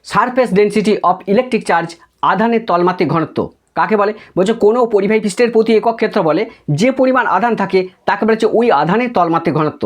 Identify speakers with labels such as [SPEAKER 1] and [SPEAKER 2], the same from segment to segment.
[SPEAKER 1] Surface density of electric charge, আধানের তলমাত্রিক ঘনত্ব কাকে বলে? বলছে কোনো পরিবাহী পৃষ্ঠের প্রতি একক ক্ষেত্র বলে যে পরিমাণ আধান থাকে তাকে বলছে ওই আধানের তলমাত্রিক ঘনত্ব।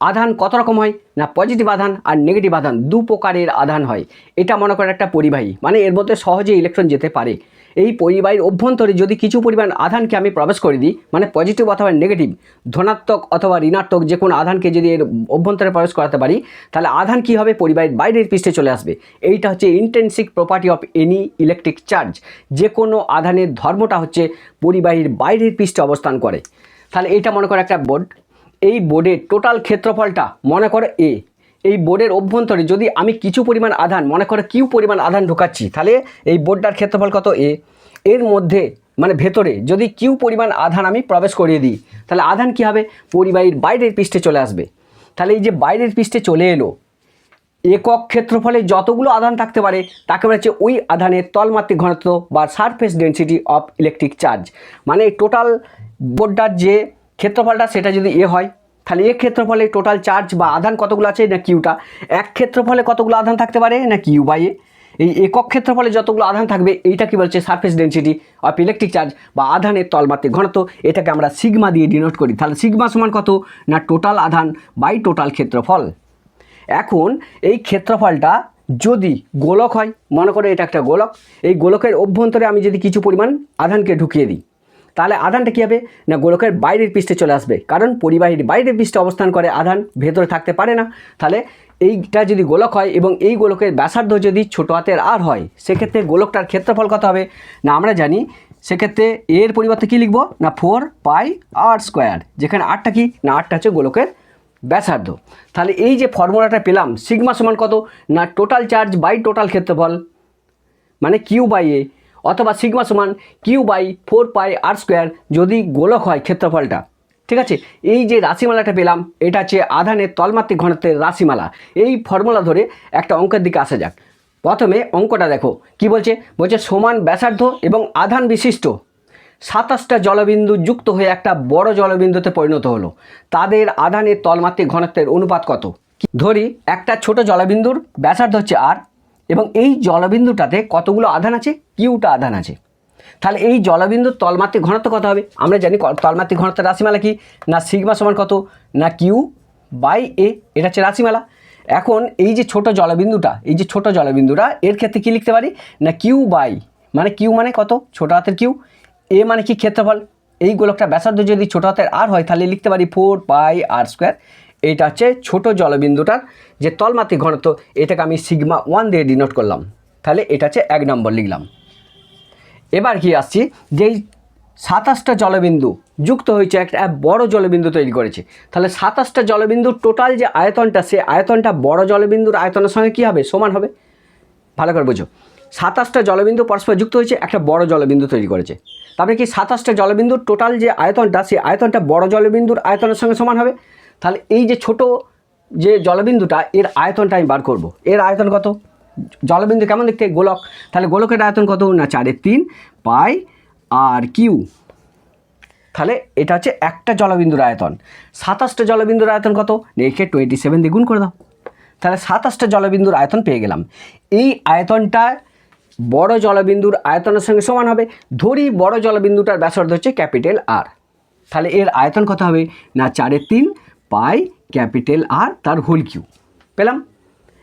[SPEAKER 1] আধান কত রকম হয় না, পজিটিভ আধান আর নেগেটিভ আধান, দু প্রকারের আধান হয়। এটা মনে করে একটা পরিবাহী, মানে এর মধ্যে সহজে ইলেকট্রন যেতে পারে। এই পরিবাহীর অভ্যন্তরে যদি কিছু পরিমাণ আধানকে আমি প্রবেশ করে দিই, মানে পজিটিভ অথবা নেগেটিভ, ধনাত্মক অথবা ঋণাত্মক যে কোনো আধানকে যদি এর অভ্যন্তরে প্রবেশ করাতে পারি, তাহলে আধান কী হবে, পরিবাহীর বাইরের পৃষ্ঠে চলে আসবে। এইটা হচ্ছে intrinsic property of any electric charge. যে কোনো আধানের ধর্মটা হচ্ছে পরিবাহীর বাইরের পৃষ্ঠে অবস্থান করে। তাহলে এইটা মনে করে একটা বোর্ড। এই বোর্ডের টোটাল ক্ষেত্রফলটা মনে করে এ। এই বোর্ডের অভ্যন্তরে যদি আমি কিছু পরিমাণ আধান, মনে করে কিউ পরিমাণ আধান ঢোকাচ্ছি, তাহলে এই বোর্ডটার ক্ষেত্রফল কত এ। এর মধ্যে মানে ভেতরে যদি কিউ পরিমাণ আধান আমি প্রবেশ করিয়ে দিই, তাহলে আধান কী হবে, পরিবাহীর বাইরের পৃষ্ঠে চলে আসবে। তাহলে এই যে বাইরের পৃষ্ঠে চলে এলো, একক ক্ষেত্রফলে যতগুলো আধান থাকতে পারে তাকে বলা হচ্ছে ওই আধানের তলমাত্রিক ঘনত্ব বা surface density of electric charge. মানে টোটাল বোর্ডটার যে ক্ষেত্রফলটা সেটা যদি এ হয়, তাহলে এ ক্ষেত্রফলে টোটাল চার্জ বা আধান কতগুলো আছে না কিউটা। এক ক্ষেত্রফলে কতগুলো আধান থাকতে পারে না কিউ বাই এ। এই একক ক্ষেত্রফলে যতগুলো আধান থাকবে এইটা কি বলছে, surface density of electric charge বা আধানের তলমাত্রিক ঘনত্ব। এটাকে আমরা সিগমা দিয়ে ডিনোট করি। তাহলে সিগমা সমান কত না টোটাল আধান বাই টোটাল ক্ষেত্রফল। এখন এই ক্ষেত্রফলটা যদি গোলক হয়, মনে করে এটা একটা গোলক, এই গোলকের অভ্যন্তরে আমি যদি কিছু পরিমাণ আধানকে ঢুকিয়ে দিই, তাহলে আধানটা কী হবে না গোলকের বাইরের পৃষ্ঠে চলে আসবে, কারণ পরিবাহীর বাইরের পৃষ্ঠে অবস্থান করে, আধান ভেতরে থাকতে পারে না। তাহলে এইটা যদি গোলক হয় এবং এই গোলকের ব্যাসার্ধ যদি ছোটো হাতের আর হয়, সেক্ষেত্রে গোলকটার ক্ষেত্রফল কত হবে না আমরা জানি, সেক্ষেত্রে এর পরিবর্তে কী লিখব না 4πr², যেখানে আরটা কি না আরটা হচ্ছে গোলকের ব্যাসার্ধ। তাহলে এই যে ফর্মুলাটা পেলাম, সিগমা সমান কত না টোটাল চার্জ বাই টোটাল ক্ষেত্রফল, মানে কিউ বাই এ, অথবা সিগমা সমান কিউ বাই 4πr² যদি গোলক হয় ক্ষেত্রফলটা। ঠিক আছে, এই যে রাশিমালাটা পেলাম এটা হচ্ছে আধানের তলমাত্রিক ঘনত্বের রাশিমালা। এই ফর্মুলা ধরে একটা অঙ্কের দিকে আসা যাক। প্রথমে অঙ্কটা দেখো কি বলছে, বলছে সমান ব্যাসার্ধ এবং আধান বিশিষ্ট 27টা জলবিন্দু যুক্ত হয়ে একটা বড় জলবিন্দুতে পরিণত হলো। তাদের আধানের তলমাত্রিক ঘনত্বের অনুপাত কত? ধরি একটা ছোট জলবিন্দুর ব্যাসার্ধ হচ্ছে আর, এবং এই জলবিন্দুটাতে কতগুলো আধান আছে, কিউটা আধান আছে। তাহলে এই জলবিন্দুর তলমাত্রিক ঘনত্ব কত হবে? আমরা জানি তলমাত্রিক ঘনত্বের রাশিমালা কি না সিগমা সমান কত না কিউ বাই এ, এটা হচ্ছে রাশিমালা। এখন এই যে ছোট জলবিন্দুটা, এই যে ছোট জলবিন্দুটা, এর ক্ষেত্রে কি লিখতে পারি না কিউ বাই, মানে কিউ মানে কত ছোট হাতের কিউ, এ মানে কি ক্ষেত্রফল, এই গোলকটা ব্যাসার্ধ যদি ছোট হাতের আর হয় তাহলে লিখতে পারি 4πr²। এইটা হচ্ছে ছোট জলবিন্দুটার যে তলমাত্রিক ঘনত্ব, এটাকে আমি সিগমা 1 দিয়ে ডিনোট করলাম। তাহলে এটা হচ্ছে 1 নম্বর লিখলাম। এবার কি আসছি, যেই 27টা জলবিন্দু যুক্ত হয়েছে একটা বড় জলবিন্দু তৈরি করেছে, তাহলে 27টা জলবিন্দুর টোটাল যে আয়তনটা, সে আয়তনটা বড় জলবিন্দুর আয়তনের সঙ্গে কী হবে, সমান হবে। ভালো করে বুঝো, 27টা জলবিন্দু পরস্পর যুক্ত হয়েছে একটা বড় জলবিন্দু তৈরি করেছে, তারপরে কি 27টা জলবিন্দুর টোটাল যে আয়তনটা, সেই আয়তনটা বড় জলবিন্দুর আয়তনের সঙ্গে সমান হবে। তাহলে এই যে ছোট যে জলবিন্দুটা, এর আয়তনটা আমি বার করব। এর আয়তন কত, জলবিন্দু কেমন দেখতে, গোলক, তাহলে গোলকের আয়তন কত না 4/3πr²। তাহলে এটা হচ্ছে একটা জলবিন্দুর আয়তন। 27টা জলবিন্দুর আয়তন কত, একে 27 দিয়ে গুণ করে দাও, তাহলে 27টা জলবিন্দুর আয়তন পেয়ে গেলাম। এই আয়তনটা বড় জলবিন্দুর আয়তনের সঙ্গে সমান হবে। ধরি বড় জলবিন্দুটার ব্যাসার্ধ হচ্ছে ক্যাপিটাল আর, তাহলে এর আয়তন কত হবে না 4/3πr তার হোল কিউ পেলাম।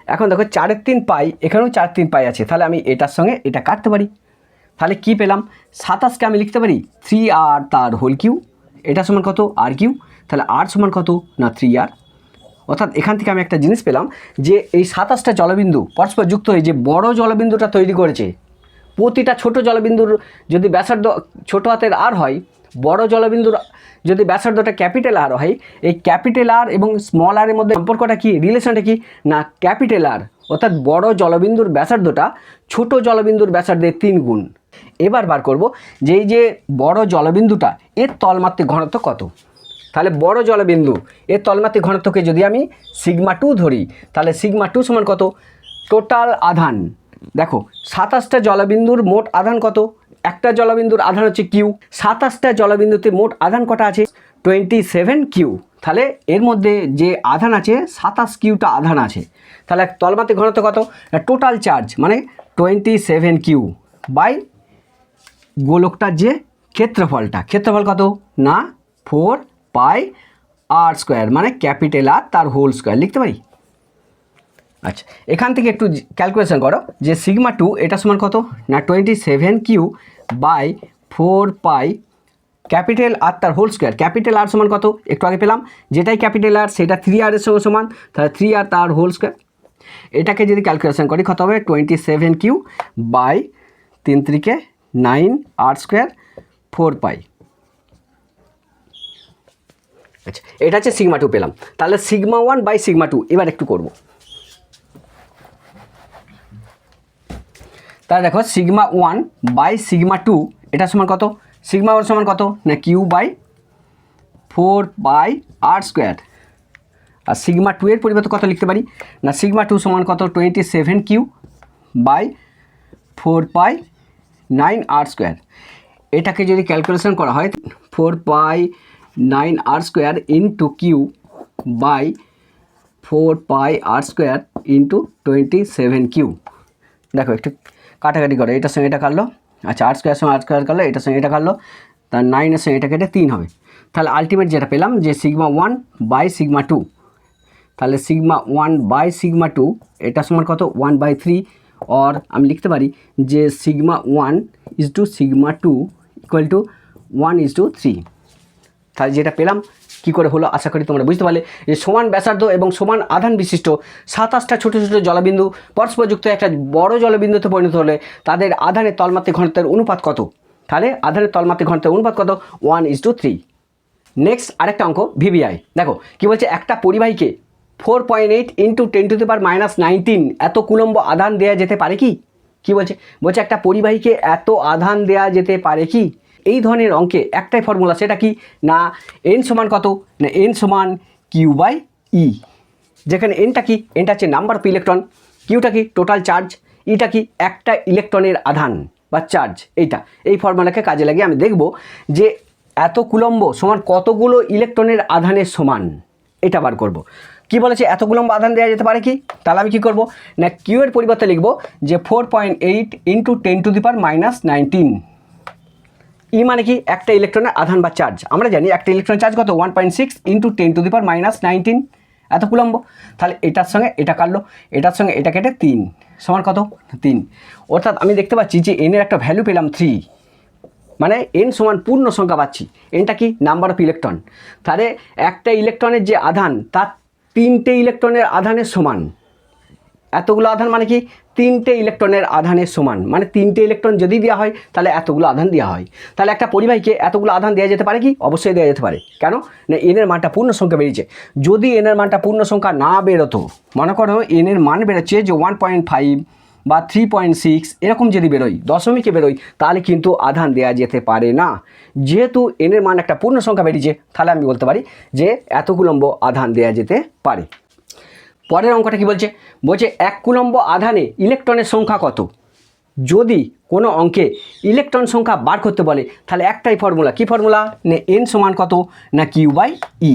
[SPEAKER 1] এখন দেখো 4/3π, এখানেও 4/3π আছে, তাহলে আমি এটার সঙ্গে এটা কাটতে পারি। তাহলে কি পেলাম, 27কে আমি লিখতে পারি 3r তার হোল কিউ, এটা সমান কত আর কিউ, তাহলে আর সমান কত না 3r। অর্থাৎ এখান থেকে আমি একটা জিনিস পেলাম যে এই 27টা জলবিন্দু পরস্পর যুক্ত হয়ে যে বড় জলবিন্দুটা তৈরি করেছে, প্রতিটা ছোট জলবিন্দুর যদি ব্যাসার্ধ ছোট হাতের আর হয়, বড় জলবিন্দুর যদি ব্যাসার্ধটা ক্যাপিটাল আর হয়, এই ক্যাপিটাল আর এবং স্মল আরের মধ্যে সম্পর্কটা কি, রিলেশনটা কি না ক্যাপিটাল আর, অর্থাৎ বড় জলবিন্দুর ব্যাসার্ধটা ছোট জলবিন্দুর ব্যাসার্ধের 3 গুণ। এবার বার করব যে এই যে বড় জলবিন্দুটা এর তলমাত্রিক ঘনত্ব কত। তাহলে বড় জলবিন্দু এর তলমাত্রিক ঘনত্বকে যদি আমি সিগমা 2 ধরি, তাহলে সিগমা 2 সমান কত, টোটাল আধান দেখো 27টা জলবিন্দুর মোট আধান কত, একটা জলবিন্দুর আধান হচ্ছে কিউ, 27টা জলবিন্দুতে মোট আধান কটা আছে 27 কিউ। তাহলে এর মধ্যে যে আধান আছে 27 কিউটা আধান আছে। তাহলে তলমাত্রিক ঘনত্ব কত? টোটাল চার্জ মানে 27 কিউ বাই গোলকটার যে ক্ষেত্রফল কত না 4 পাই আর স্কোয়ার মানে ক্যাপিটাল আর তার হোল স্কোয়ার লিখতে পারি। আচ্ছা, এখান থেকে একটু ক্যালকুলেশন করো যে সিগমা 2 এটা সমান কত না 27 কিউ বাই 4 পাই ক্যাপিটাল আর তার হোল স্কোয়ার। ক্যাপিটাল আর সমান কত একটু আগে পেলাম, যেটাই ক্যাপিটাল আর সেটা 3r এর সঙ্গে সমান, তাহলে 3r তার হোল স্কোয়ার। এটাকে যদি ক্যালকুলেশন করি কত হবে 27 কিউ বাই 3 3 9 আর স্কোয়ার 4 পাই। আচ্ছা, এটা হচ্ছে সিগমা 2 পেলাম। তাহলে সিগমা 1 বাই সিগমা 2 এবার একটু করব। তাহলে দেখো সিগমা 1 বাই সিগমা 2 এটা সমান কত? সিগমা 1 সমান কত না Q by 4 by r square. আর সিগমা 2 এর পরিবর্তে কত লিখতে পারি না সিগমা 2 সমান কত 27 Q by 4 pi 9 R square. এটাকে যদি ক্যালকুলেশন করা হয় 4 pi 9 R square into Q by 4 pi R square into 27 Q. দেখো একটু কাটাকাটি করে, এটার সঙ্গে এটা কাটলো। আচ্ছা, আর স্কোয়ার সঙ্গে আর স্কোয়ার কাটলো, এটার সঙ্গে এটা কাটলো, তার 9-এর সঙ্গে এটা কেটে 3 হবে। তাহলে আলটিমেট যেটা পেলাম যে সিগমা 1 বাই সিগমা 2, তাহলে সিগমা 1 বাই সিগমা 2 এটা সমান কত 1/3, और আমি লিখতে পারি যে sigma 1 is to sigma 2 equal to 1:3। তাহলে যেটা পেলাম কী করে হলো আশা করি তোমরা বুঝতে পারলে যে সমান ব্যাসার্ধ এবং সমান আধান বিশিষ্ট 27টা ছোটো ছোটো জলবিন্দু পরস্পরযুক্ত একটা বড় জলবিন্দুতে পরিণত হলে তাদের আধানের তলমাত্রিক ঘনত্বের অনুপাত কত? তাহলে আধানের তলমাত্রিক ঘনত্বের অনুপাত কত 1:3। নেক্সট আরেকটা অঙ্ক ভিভিআই। দেখো কি বলছে, একটা পরিবাহীকে 4.8 ইন্টু 10⁻⁻19 এত কুলম্ব আধান দেওয়া যেতে পারে কি? কি বলছে? বলছে একটা পরিবাহীকে এত আধান দেওয়া যেতে পারে কি? এই ধরনের অঙ্কে একটাই ফর্মুলা, সেটা কি না এন সমান কত না এন সমান কিউ বাই ই। যেখানে এনটা কি, এনটা হচ্ছে নাম্বার অফ ইলেকট্রন, কিউটা কি টোটাল চার্জ, ইটা কি একটা ইলেকট্রনের আধান বা চার্জ। এই ফর্মুলাকে কাজে লাগিয়ে আমি দেখব যে এত কুলম্ব সমান কতগুলো ইলেকট্রনের আধানের সমান, এটা বার করব। কি বলেছে এত কুলম্ব আধান দেওয়া যেতে পারে কি? তাহলে আমি কি করব না কিউ এর পরিবর্তে লিখব যে 4.8 ইন্টু 10⁻⁻19। ই মানে কি একটা ইলেকট্রনের আধান বা চার্জ। আমরা জানি একটা ইলেকট্রন চার্জ কত 1.6 ইন্টু 10⁻⁻19 এত কুলম্ব। তাহলে এটার সঙ্গে এটা কাটলো, এটার সঙ্গে এটা কেটে 3 সমান কত 3। অর্থাৎ আমি দেখতে পাচ্ছি যে এনের একটা ভ্যালু পেলাম 3, মানে এন সমান পূর্ণ সংখ্যা পাচ্ছি। এনটা কি নাম্বার অফ ইলেকট্রন। তাহলে একটা ইলেকট্রনের যে আধান তার 3টে ইলেকট্রনের আধানের সমান। এতগুলো আধান মানে কি 3টে ইলেকট্রনের আধানের সমান, মানে 3টে ইলেকট্রন যদি দেওয়া হয় তাহলে এতগুলো আধান দেওয়া হয়। তাহলে একটা পরিবাহীকে এতগুলো আধান দেওয়া যেতে পারে কি? অবশ্যই দেওয়া যেতে পারে। কেন না এনের মানটা পূর্ণ সংখ্যা বেরিয়েছে। যদি এনের মানটা পূর্ণ সংখ্যা না বেরোতো, মনে করো এনের মান বেরোচ্ছে যে 1.5 বা 3.6 এরকম যদি বেরোয়, দশমিকে বেরোয়, তাহলে কিন্তু আধান দেওয়া যেতে পারে না। যেহেতু এনের মান একটা পূর্ণ সংখ্যা বেরিয়েছে, তাহলে আমি বলতে পারি যে এত কুলম্ব আধান দেওয়া যেতে পারে। পরের অঙ্কটা কি বলছে? বলছে 1 কুলম্ব আধানে ইলেকট্রনের সংখ্যা কত? যদি কোনো অঙ্কে ইলেকট্রন সংখ্যা বার করতে বলে তাহলে একটাই ফর্মুলা। কি ফর্মুলা না এন সমান কত না Q by e,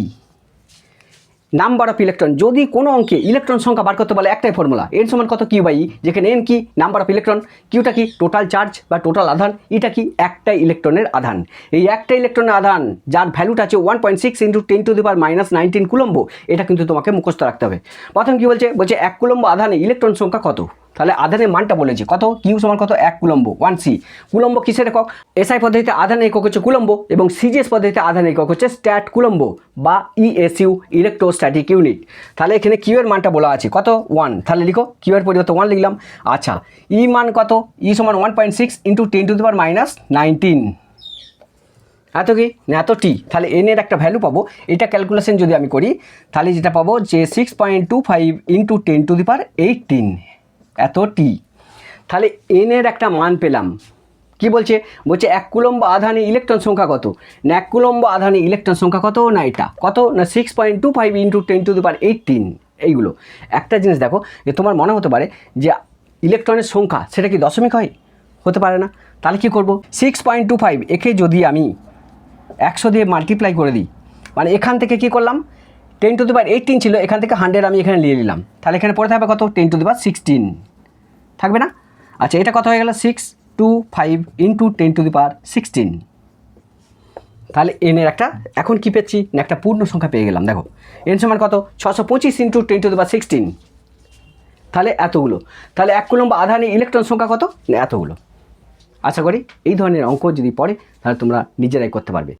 [SPEAKER 1] number of electron. যদি কোনো অঙ্কে ইলেকট্রন সংখ্যা বার করতে বলে একটাই ফর্মুলা এন সমান কত কিউ বাই ই, যেখানে এন কি নাম্বার অফ ইলেকট্রন, কিউটা কি টোটাল চার্জ বা টোটাল আধান, এটা কি একটা ইলেকট্রনের আধান। এই একটা ইলেকট্রনের আধান যার ভ্যালুটা আছে 1.6 ইন্টু 10⁻⁻19 কুলম্ব, এটা কিন্তু তোমাকে মুখস্থ রাখতে হবে। প্রথম কি বলছে? বলছে 1 কুলম্ব আধানে ইলেকট্রন সংখ্যা কত। তাহলে আধানের মানটা বলেছে কত, কিউ সমান কত 1 কুলম্ব 1c। কুলম্ব কিসের একক? এসআই পদ্ধতিতে আধানের একক হচ্ছে কুলম্ব এবং সিজিএস পদ্ধতিতে আধানের একক হচ্ছে স্ট্যাট কুলম্ব বা ইএসইউ ইলেকট্রোস্ট্যাটিক ইউনিট। তাহলে এখানে কিউ এর মানটা বলা আছে কত 1, তাহলে লিখো কিউ এর পরিবর্তে 1 লিখলাম। আচ্ছা, ই মান কত? ই সমান 1.6 ইন্টু 10⁻⁻19 এত কি না এত টি। তাহলে এন এর একটা ভ্যালু পাবো, এটা ক্যালকুলেশন যদি আমি করি তাহলে যেটা পাবো যে 6.25 ইন্টু 10⁻18 এত টি। তাহলে এন এর একটা মান পেলাম। কি বলছে? বলছে 1 কুলম্ব আধানে ইলেকট্রন সংখ্যা কত না 1 কুলম্ব আধানে ইলেকট্রন সংখ্যা কত না এটা কত না 6.25 ইন্টু 10⁻18। এইগুলো একটা জিনিস দেখো যে তোমার মনে হতে পারে যে ইলেকট্রনের সংখ্যা সেটা কি দশমিক হয়? হতে পারে না। তাহলে কি করব 6.25 একে যদি আমি 100 দিয়ে মাল্টিপ্লাই করে দিই, মানে এখান থেকে কি করলাম 10⁻18 ছিল, এখান থেকে 100 আমি এখানে নিয়ে নিলাম, তাহলে এখানে পড়ে থাকবে কত 10⁻16 থাকবে না? আচ্ছা, এটা কত হয়ে গেল 625 × 10⁻16। তাহলে এনের একটা এখন কি পেয়েছি না একটা পূর্ণ সংখ্যা পেয়ে গেলাম। দেখো এন সমান কত 625 × 10⁻16, তাহলে এতগুলো। তাহলে 1 কুলম্ব আধানে ইলেকট্রন সংখ্যা কত না এতগুলো। আশা করি এই ধরনের অঙ্ক যদি পড়ে তাহলে তোমরা নিজেরাই করতে পারবে।